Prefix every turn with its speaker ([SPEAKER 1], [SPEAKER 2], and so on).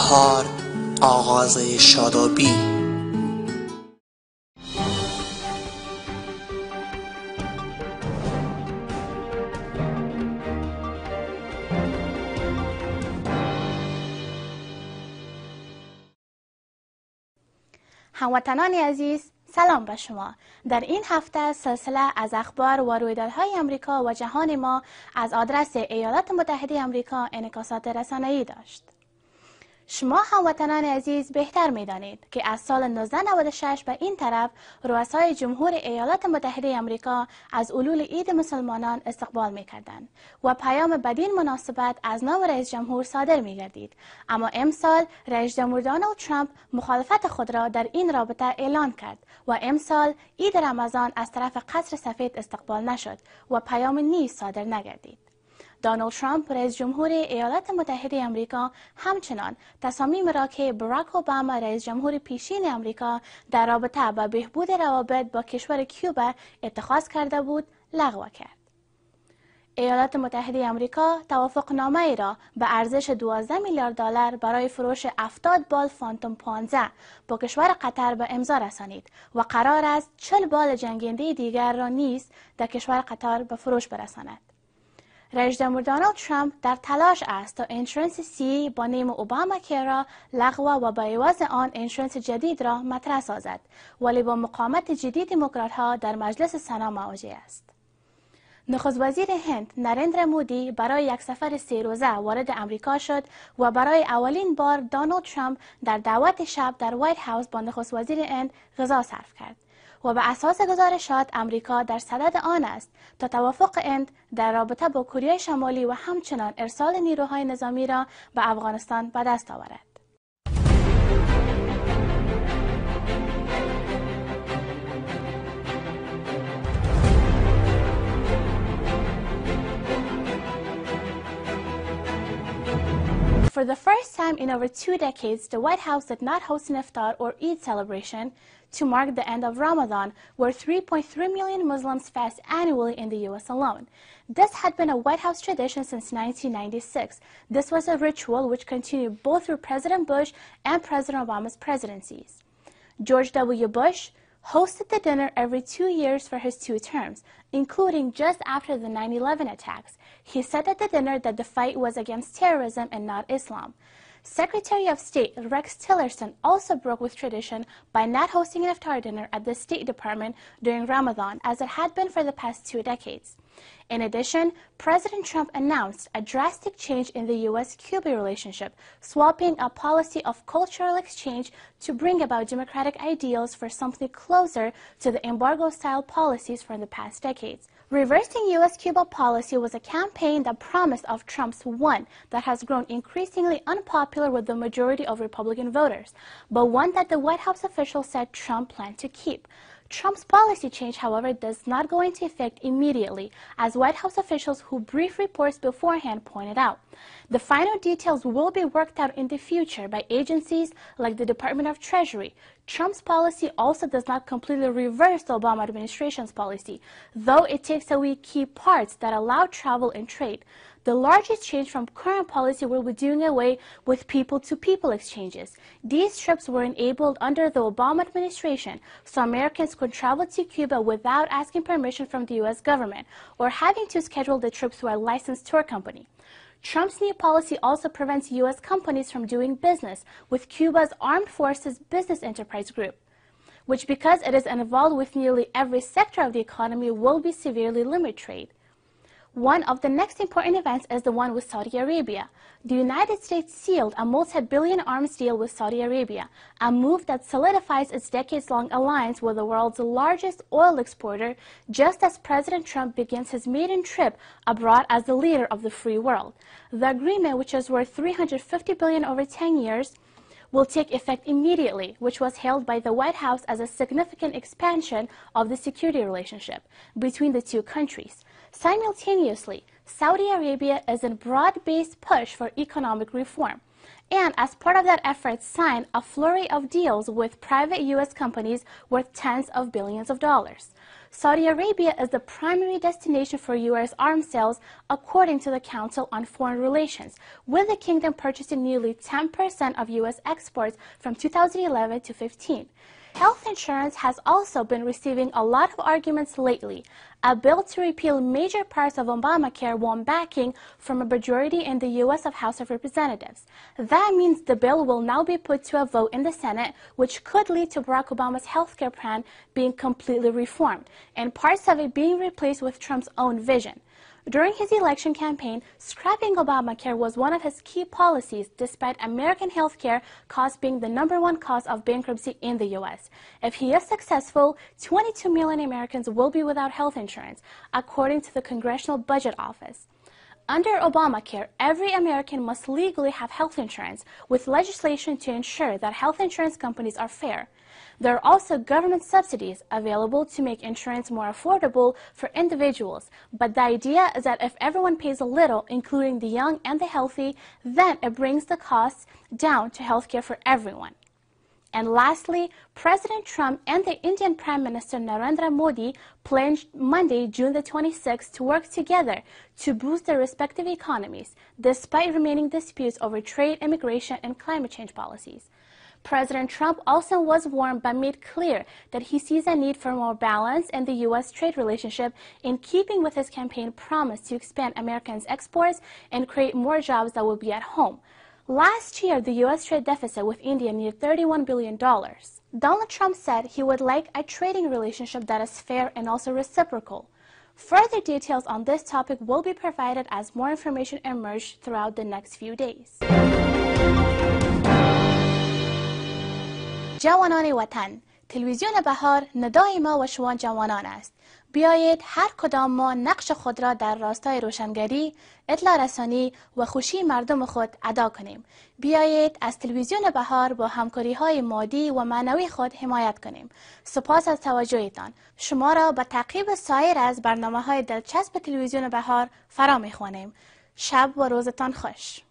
[SPEAKER 1] بهار آغاز شادابی.
[SPEAKER 2] هموطنان عزیز، سلام به شما. در این هفته سلسله از اخبار و رویدادهای امریکا و جهان ما از آدرس ایالات متحده امریکا انعکاسات رسانه‌ای داشت. شما هموطنان عزیز بهتر می‌دانید که از سال 1996 به این طرف رؤسای جمهور ایالات متحده امریکا از علول عید مسلمانان استقبال می‌کردند و پیام بدین مناسبت از نام رئیس جمهور صادر می‌گردید. اما امسال رئیس جمهور دونالد ترامپ مخالفت خود را در این رابطه اعلان کرد و امسال عید رمضان از طرف قصر سفید استقبال نشد و پیام نیز صادر نگردید. دونالد ترامپ رئیس جمهور ایالات متحده امریکا همچنان تصامیم را که باراک اوباما رئیس جمهور پیشین امریکا در رابطه با بهبود روابط با کشور کوبا اتخاذ کرده بود لغو کرد. ایالات متحده امریکا توافقنامه ای را به ارزش 12 میلیارد دلار برای فروش 70 بال فانتوم 15 با کشور قطر به امضا رسانید و قرار است 40 بال جنگنده دیگر را نیز در کشور قطر به فروش برساند. رئیس جمهور دونالد ترامپ در تلاش است تا اینشورنس سی با نام اوباما کیر را لغو و به عوض آن اینشورنس جدید را مطرح سازد، ولی با مقاومت جدی دموکرات‌ها در مجلس سنا مواجه است. نخست وزیر هند نریندرا مودی برای یک سفر 3 روزه وارد امریکا شد و برای اولین بار دونالد ترامپ در دعوت شب در وایت هاوس با نخست وزیر هند غذا صرف کرد و به اساس گزارشات امریکا در صدد آن است تا توافق هند در رابطه با کره شمالی و همچنان ارسال نیروهای نظامی را به افغانستان به دست آورد. For the first time in over 2 decades, the White House did not host an iftar or Eid celebration to mark the end of Ramadan, where 3.3 million Muslims fast annually in the U.S. alone. This had been a White House tradition since 1996. This was a ritual which continued both through President Bush and President Obama's presidencies. George W. Bush hosted the dinner every 2 years for his 2 terms, including just after the 9/11 attacks. He said at the dinner that the fight was against terrorism and not Islam. Secretary of State Rex Tillerson also broke with tradition by not hosting an iftar dinner at the State Department during Ramadan, as it had been for the past 2 decades. In addition, President Trump announced a drastic change in the U.S.-Cuba relationship, swapping a policy of cultural exchange to bring about democratic ideals for something closer to the embargo-style policies from the past decades. Reversing U.S.-Cuba policy was a campaign that promised of Trump's one that has grown increasingly unpopular with the majority of Republican voters, but one that the White House officials said Trump planned to keep. Trump's policy change, however, does not go into effect immediately, as White House officials who briefed reports beforehand pointed out. The final details will be worked out in the future by agencies like the Department of Treasury. Trump's policy also does not completely reverse the Obama administration's policy, though it takes away key parts that allow travel and trade. The largest change from current policy will be doing away with people-to-people exchanges. These trips were enabled under the Obama administration, so Americans could travel to Cuba without asking permission from the U.S. government or having to schedule the trip through a licensed tour company. Trump's new policy also prevents U.S. companies from doing business with Cuba's Armed Forces Business Enterprise Group, which, because it is involved with nearly every sector of the economy, will be severely limit trade. One of the next important events is the one with Saudi Arabia. The United States sealed a multi-billion arms deal with Saudi Arabia, a move that solidifies its decades-long alliance with the world's largest oil exporter, just as President Trump begins his maiden trip abroad as the leader of the free world. The agreement, which is worth $350 billion over 10 years, will take effect immediately, which was hailed by the White House as a significant expansion of the security relationship between the 2 countries. Simultaneously, Saudi Arabia is in a broad-based push for economic reform. and as part of that effort signed a flurry of deals with private U.S. companies worth tens of billions of dollars. Saudi Arabia is the primary destination for U.S. arms sales, according to the Council on Foreign Relations, with the kingdom purchasing nearly 10% of U.S. exports from 2011 to 15. Health insurance has also been receiving a lot of arguments lately. A bill to repeal major parts of Obamacare won backing from a majority in the U.S. House of Representatives. That means the bill will now be put to a vote in the Senate, which could lead to Barack Obama's healthcare plan being completely reformed, and parts of it being replaced with Trump's own vision. During his election campaign, scrapping Obamacare was one of his key policies, despite American healthcare costs being the #1 cause of bankruptcy in the U.S. If he is successful, 22 million Americans will be without health insurance, according to the Congressional Budget Office. Under Obamacare, every American must legally have health insurance, with legislation to ensure that health insurance companies are fair. There are also government subsidies available to make insurance more affordable for individuals, but the idea is that if everyone pays a little, including the young and the healthy, then it brings the costs down to healthcare for everyone. And lastly, President Trump and the Indian Prime Minister Narendra Modi pledged Monday, June the 26th, to work together to boost their respective economies, despite remaining disputes over trade, immigration, and climate change policies. President Trump also was warned but made clear that he sees a need for more balance in the U.S. trade relationship, in keeping with his campaign promise to expand Americans' exports and create more jobs that will be at home. Last year, the U.S. trade deficit with India neared $31 billion. Donald Trump said he would like a trading relationship that is fair and also reciprocal. Further details on this topic will be provided as more information emerges throughout the next few days. جوانان وطن، تلویزیون بهار ندای ما و شما جوانان است. بیایید هر کدام ما نقش خود را در راستای روشنگری، اطلاع رسانی و خوشی مردم خود ادا کنیم. بیایید از تلویزیون بهار با همکاری های مادی و معنوی خود حمایت کنیم. سپاس از توجهتان. شما را به تعقیب سایر از برنامه های دلچسب تلویزیون بهار فرا می‌خوانیم. شب و روزتان خوش.